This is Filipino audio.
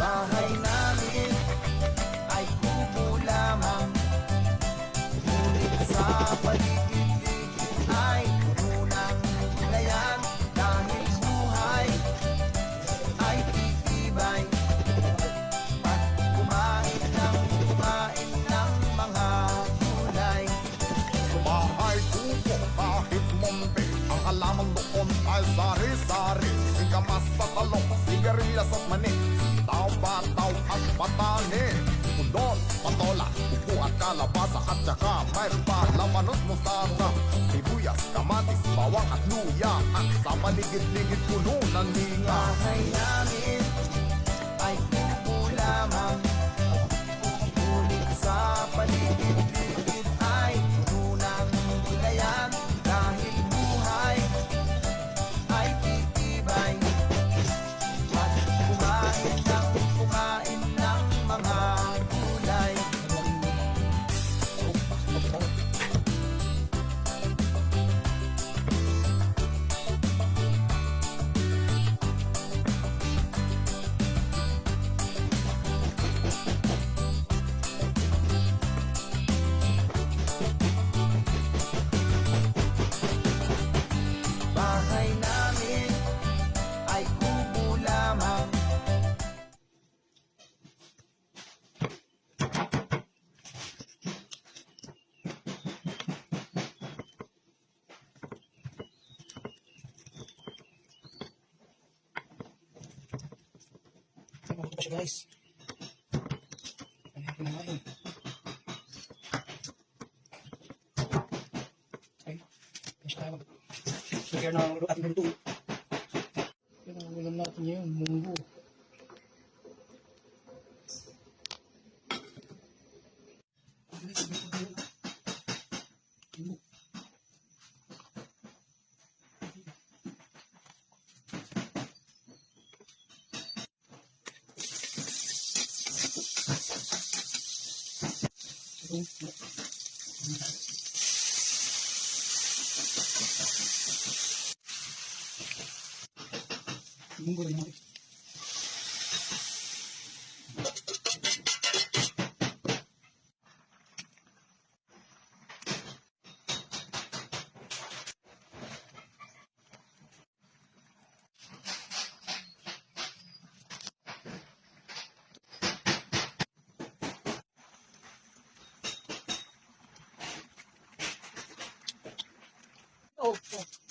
Bahay namin ay kubo lamang, ngunit sa paligid-ligid ay puno ng gulayan. Dahil buhay ay titibay, at kumain ng mga gulay. Bahay kubo kahit munti, ang halaman doon ay sari-sari. Singkamas sa talong, sigarilyas at mani, sitaw, bataw at patani, udon, patola, upo at kalabasa, at saka mayroon pa labanos, mustasa, sibuyas, kamatis, bawang at luya, at sa paligid-ligid puno ng linga. Bahay namin ay kubo lamang, ngunit sa paligid-ligid ay puno ng gulayan. Dahil buhay ay titibay, at kumain ng mga gulay. Bahay namin ay kubo lamang. Mabuto pa siya, guys. Ay, kinakain. Ay, kaya siya tayo mag-share na ating ganito. Pero ulam natin ngayon, munggo. Munggo rin natin. Oh, oh.